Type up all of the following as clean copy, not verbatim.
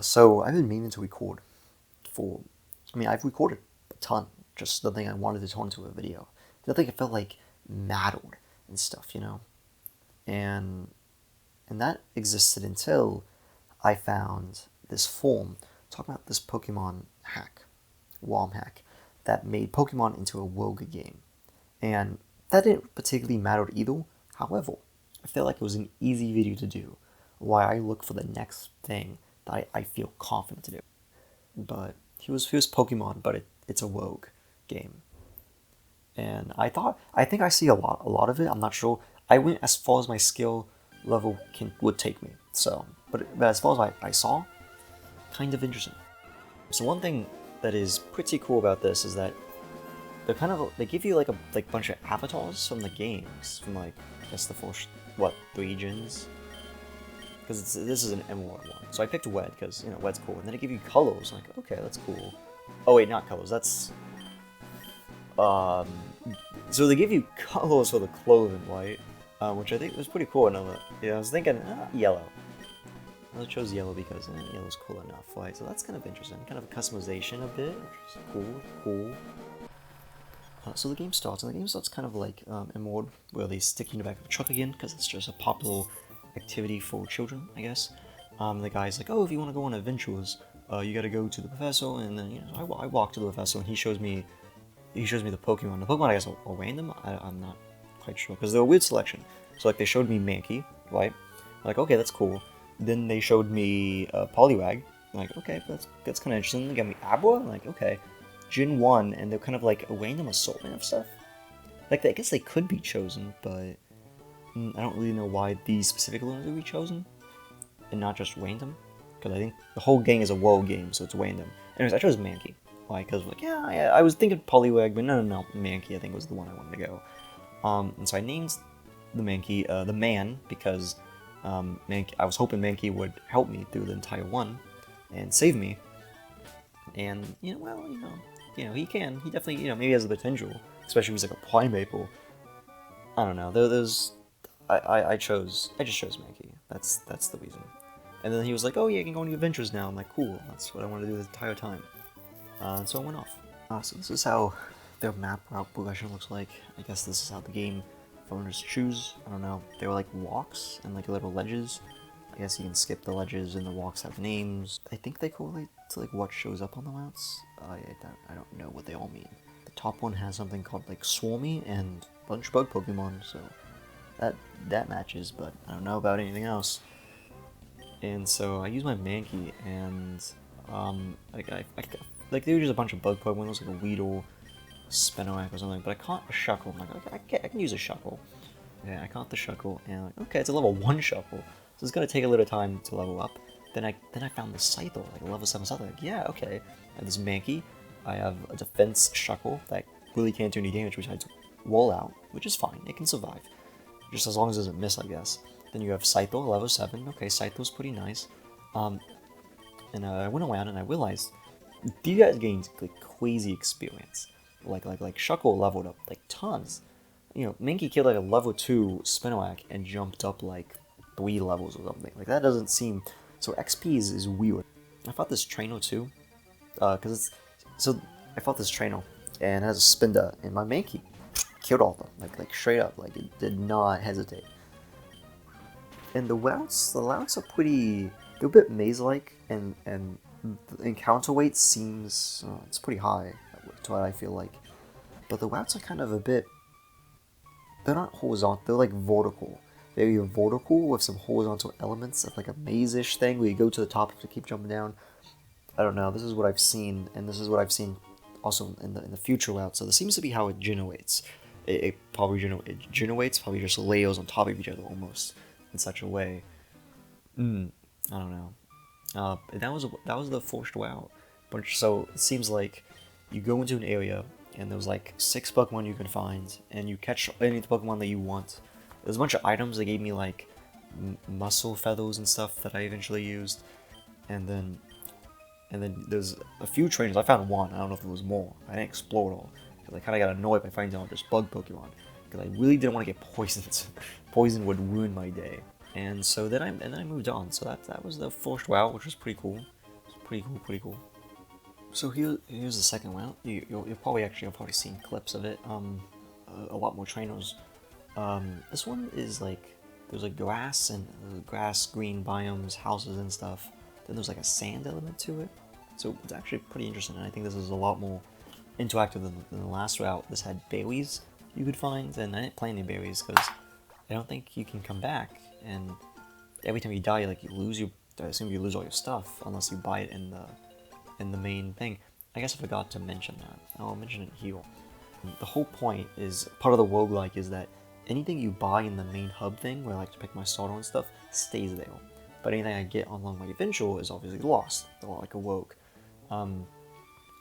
So I've been meaning to record for. I mean, I've recorded a ton. Just the thing I wanted to turn into a video. The thing I felt like mattered and stuff, and that existed until I found this forum talking about this Pokemon hack, WOM hack, that made Pokemon into a WOG game, and that didn't particularly matter either. However, I felt like it was an easy video to do, while I look for the next thing that I feel confident to do. But he was Pokemon, but it's a WOG game, and I think I see a lot of it. I'm not sure. I went as far as my skill level would take me. So, but as far as I saw, kind of interesting. So one thing that is pretty cool about this is that they give you like a bunch of avatars from the games from like I guess the first what 3 gens, because this is an emerald one. So I picked Wed because Wed's cool, and then they give you colors. Like, okay, that's cool. Oh wait, not colors. That's um. So they give you colors for the clothing, right? Which I think was pretty cool. And I was thinking yellow. I chose yellow because yellow's cool enough, right? So that's kind of interesting. Kind of a customization a bit, which is cool. So the game starts, and the game starts kind of like Emerald, where they stick you in the back of a truck again, because it's just a popular activity for children, I guess. The guy's like, oh, if you want to go on adventures, you gotta go to the professor, and then I walk to the professor, and he shows me the Pokemon. The Pokemon, I guess, are random. I'm not quite sure, because they're a weird selection. So like they showed me Mankey, right? I'm like, okay, that's cool. Then they showed me Poliwag. I'm like, okay, that's kind of interesting. They got me Abra. I'm like, okay. Gen 1, and they're kind of like a random assortment of stuff. Like, I guess they could be chosen, but I don't really know why these specific ones would be chosen, and not just random. Because I think the whole game is a WoW game, so it's random. Anyways, I chose Mankey. Why? Because like, yeah, I was thinking Poliwag, but no, Mankey I think was the one I wanted to go. And so I named the Mankey the Man, because I was hoping Mankey would help me through the entire one and save me. And he can. He definitely maybe has the potential, especially if he's like a Primeape. I don't know. I just chose Mankey. That's the reason. And then he was like, oh yeah, you can go on the adventures now. I'm like, cool. That's what I want to do the entire time. So I went off. So this is how their map route progression looks like. I guess this is how the game owners choose. I don't know. They were like walks and like little ledges. I guess you can skip the ledges, and the walks have names. I think they correlate to like what shows up on the routes. I don't know what they all mean. The top one has something called like Swarmy and Bunch Bug Pokemon, so that matches, but I don't know about anything else. And so I use my Mankey, and like they were just a bunch of bug Pokemon. It was like a Weedle, Spinarak or something, but I caught a Shuckle. I'm like, okay, I can use a Shuckle. Yeah, I caught the Shuckle, and like, okay, it's a level 1 Shuckle, so it's gonna take a little time to level up. Then I found the Scyther, like a level 7 Scyther. Like, yeah, okay. I have this Mankey. I have a defense Shuckle that really can't do any damage besides roll out, which is fine. It can survive, just as long as it doesn't miss, I guess. Then you have Scyther, level 7. Okay, Scyther's pretty nice. And I went around and I realized these guys gained like crazy experience. Like Shuckle leveled up like tons. Mankey killed like a level 2 Spinarak and jumped up like 3 levels or something. Like that doesn't seem so. XP is weird. I fought this trainer too, I fought this trainer and it has a Spinda, and my Mankey killed all of them like straight up. Like it did not hesitate. And the routes are pretty. They're a bit maze-like, and the encounter weight seems it's pretty high to what I feel like. But the routes are kind of a bit. They're not horizontal. They're like vertical. They're either vertical with some horizontal elements of like a maze-ish thing where you go to the top to keep jumping down. I don't know. This is what I've seen, and this is what I've seen also in the future routes. So this seems to be how it generates. It probably generates probably just layers on top of each other almost in such a way. I don't know. That was the forced route. But so it seems like you go into an area and there's like 6 Pokemon you can find, and you catch any of the Pokemon that you want. There's a bunch of items. They gave me like muscle feathers and stuff that I eventually used, and then there's a few trainers. I found one. I don't know if there was more. I didn't explore it all because I kind of got annoyed by finding all just bug Pokemon because I really didn't want to get poisoned. Poison would ruin my day. And so then I moved on. So that was the first WoW, which was pretty cool. Pretty cool. So here's the second WoW. You'll probably have probably seen clips of it. A lot more trainers. This one is like there's like grass and green biomes, houses and stuff. Then there's like a sand element to it. So it's actually pretty interesting. And I think this is a lot more interactive than the last route. This had berries you could find, and I didn't play any berries because I don't think you can come back. And every time you die, like you lose your. I assume you lose all your stuff unless you buy it in the main thing. I guess I forgot to mention that. I'll mention it here. The whole point is part of the roguelike is that anything you buy in the main hub thing, where I like to pick my starter and stuff, stays there. But anything I get on Long Way Eventual is obviously lost, a lot like a woke. I mean,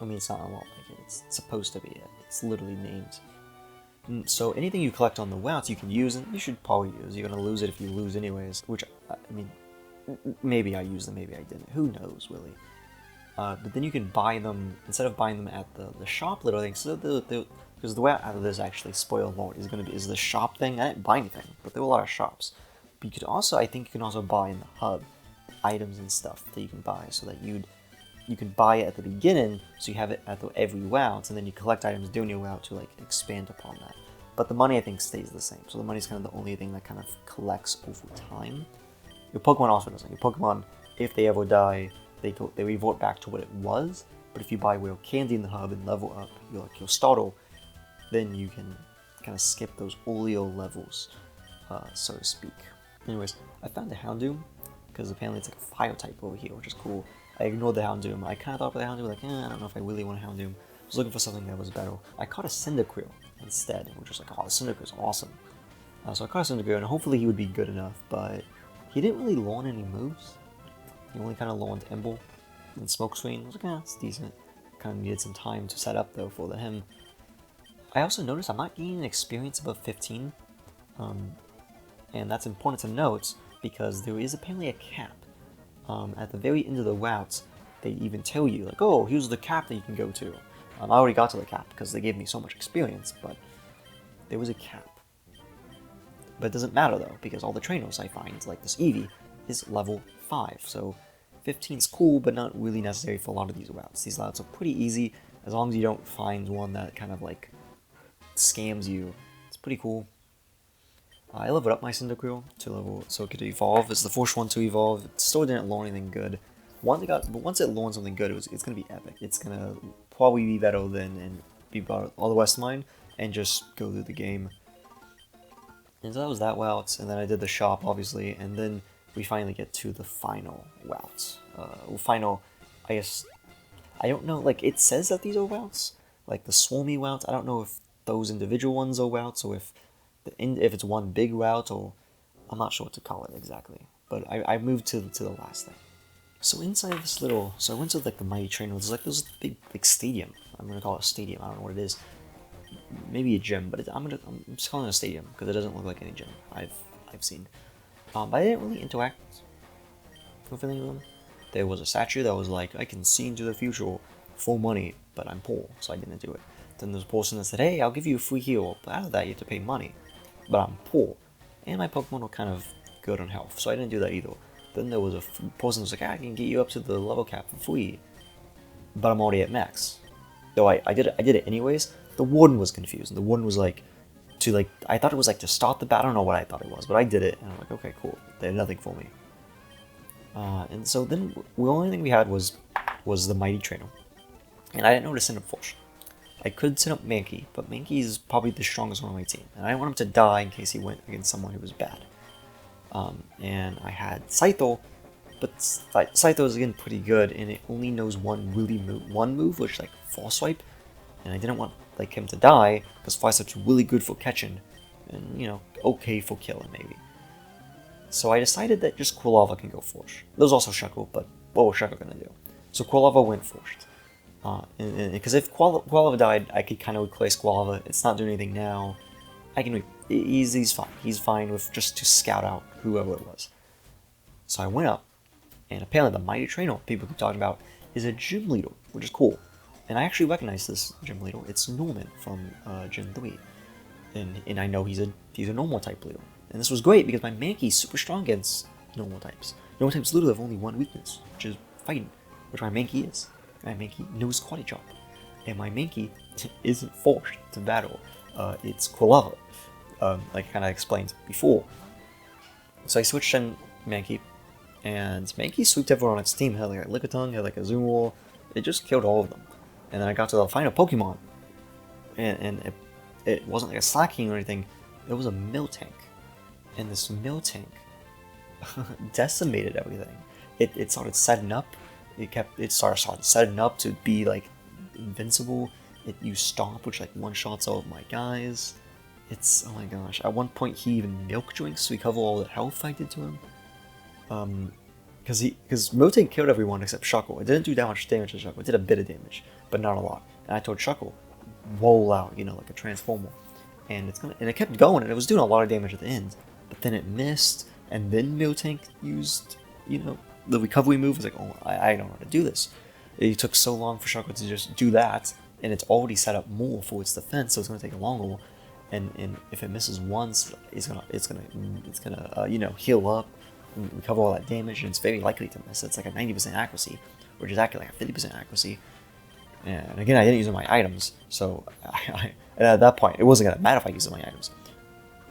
it's not a lot like it. It's supposed to be. It's literally named. So anything you collect on the routes you can use, and you should probably use. You're gonna lose it if you lose anyways. Which I mean, maybe I used them, maybe I didn't. Who knows, really? But then you can buy them instead of buying them at the shop little thing. So because the way out of this actually spoil more is the shop thing. I didn't buy anything, but there were a lot of shops. But you could also, I think you can also buy in the hub items and stuff that you can buy, so that you can buy it at the beginning, so you have it at every route, and then you collect items during your route to like expand upon that. But the money I think stays the same. So the money's kind of the only thing that kind of collects over time. Your Pokemon also doesn't. Your Pokemon, if they ever die, they revert back to what it was. But if you buy Whale Candy in the hub and level up your starter, then you can kind of skip those earlier levels, so to speak. Anyways, I found a Houndoom, because apparently it's like a fire type over here, which is cool. I ignored the Houndoom. I kind of thought about the Houndoom, like, I don't know if I really want a Houndoom. I was looking for something that was better. I caught a Cyndaquil instead, which was like, oh, the Cyndaquil's awesome. So I caught a Cyndaquil, and hopefully he would be good enough, but he didn't really learn any moves. He only kind of learned Emble and Smokescreen. I was like, it's decent. Kind of needed some time to set up, though, for him. I also noticed I'm not gaining experience above 15, and that's important to note, because there is apparently a cap. At the very end of the routes, they even tell you, like, oh, here's the cap that you can go to. I already got to the cap because they gave me so much experience, but there was a cap. But it doesn't matter though, because all the trainers I find, like this Eevee, is level 5, so 15 is cool, but not really necessary for a lot of these routes. These routes are pretty easy, as long as you don't find one that kind of like scams you. It's pretty cool. I leveled up my Cyndaquil to level, so it could evolve. It's the first one to evolve. It still didn't learn anything good. But once it learned something good, it's gonna be epic. It's gonna probably be better than and be better all the rest of mine, and just go through the game. And so that was that route, and then I did the shop, obviously, and then we finally get to the final route. Final, I guess, I don't know, like, it says that these are routes, like the Swarmy routes. I don't know if those individual ones are routes, or if it's one big route, or I'm not sure what to call it exactly. But I moved to the last thing. So inside this little, so I went to like the Mighty Trainer. There's like this big stadium. I'm gonna call it a stadium. I don't know what it is. Maybe a gym, but I'm just calling it a stadium because it doesn't look like any gym I've seen. But I didn't really interact with any of them. There was a statue that was like, I can see into the future for money, but I'm poor, so I didn't do it. Then there's a person that said, hey, I'll give you a free heal, but out of that you have to pay money. But I'm poor, and my Pokemon are kind of good on health, so I didn't do that either. Then there was a person who was like, I can get you up to the level cap for free, but I'm already at max. Though I did it anyways. The warden was confused, and the warden was like, I thought it was like to start the battle. I don't know what I thought it was, but I did it, and I'm like, okay, cool. They had nothing for me. And so then the only thing we had was the Mighty Trainer, and I didn't know to send up first. I could send up Mankey, but Mankey is probably the strongest one on my team, and I didn't want him to die in case he went against someone who was bad. And I had Scyther, but Scyther is again pretty good, and it only knows one move, which is like Force Swipe, and I didn't want like him to die because Force Swipe's really good for catching, and okay for killing maybe. So I decided that just Quilava can go first. There was also Shuckle, but what was Shuckle gonna do? So Quilava went first. Because if Quilava died, I could kind of replace Quilava. It's not doing anything now. He's fine. He's fine with just to scout out whoever it was. So I went up, and apparently the Mighty Trainer people keep talking about is a gym leader, which is cool. And I actually recognize this gym leader. It's Norman from Gen 3, and I know he's a normal type leader. And this was great because my Mankey is super strong against normal types. Normal types literally have only one weakness, which is fighting, which my Mankey is. My Mankey knows Quality Chop. And my Mankey isn't forced to battle. It's Quilava, like I kind of explained before. So I switched in Mankey, and Mankey swooped everyone on its team. It had like a Lickitung, had like a Zoomwall. It just killed all of them. And then I got to the final Pokemon, and it wasn't like a Slacking or anything. It was a Miltank, and this Miltank decimated everything. It started setting up. It started setting up to be like invincible. It used Stomp, which like one-shots all of my guys. It's, oh my gosh. At one point he even Milk Drinks to recover all the health I did to him. Because Miltank killed everyone except Shuckle. It didn't do that much damage to Shuckle. It did a bit of damage, but not a lot. And I told Shuckle, roll out, like a Transformer. And it kept going, and it was doing a lot of damage at the end. But then it missed, and then Miltank used, the recovery move. Was like, oh, I don't know how to do this. It took so long for Shuckle to just do that, and it's already set up more for its defense, so it's going to take longer. And if it misses once, it's gonna heal up and recover all that damage, and it's very likely to miss. It's like a 90% accuracy, which is actually like a 50% accuracy. And again, I didn't use my items, so at that point, it wasn't gonna matter if I used my items.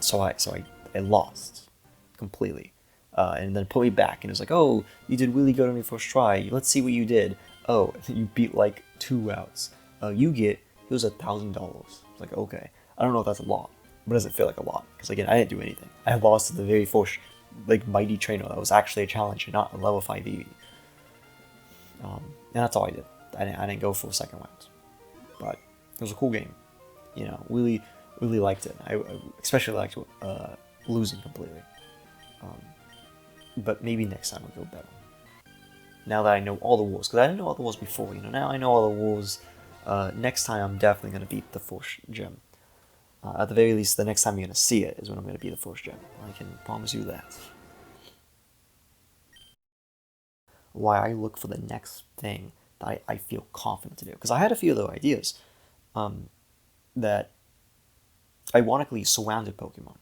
So I lost completely, and then put me back, and it was like, oh, you did really good on your first try. Let's see what you did. Oh, you beat like 2 routes. It was $1,000. It's like, okay, I don't know if that's a lot, but it doesn't feel like a lot because again, I didn't do anything. I lost to the very first like mighty trainer that was actually a challenge and not a level 5 EV. And that's all I did. I didn't go for a second round, but it was a cool game. Really liked it. I especially liked losing completely. But maybe next time I'll go better. Now that I know all the rules, because I didn't know all the rules before. Now I know all the rules. Next time I'm definitely gonna beat the first gym. At the very least, the next time you're gonna see it is when I'm gonna beat the first gym. I can promise you that. Why I look for the next thing that I feel confident to do, because I had a few other ideas that ironically surrounded Pokemon.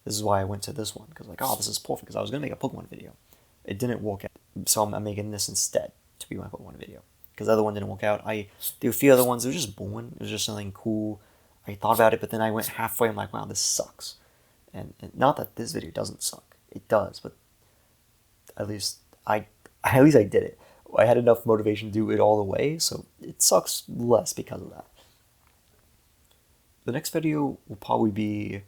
This is why I went to this one, because like, oh, this is perfect, because I was going to make a Pokemon video. It didn't work out, so I'm making this instead to be my Pokemon video, because the other one didn't work out. There were a few other ones, it was just boring, it was just something cool. I thought about it, but then I went halfway, I'm like, wow, this sucks. And not that this video doesn't suck, it does, but at least I did it. I had enough motivation to do it all the way, so it sucks less because of that. The next video will probably be,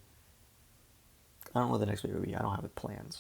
I don't know what the next video will be, I don't have it planned.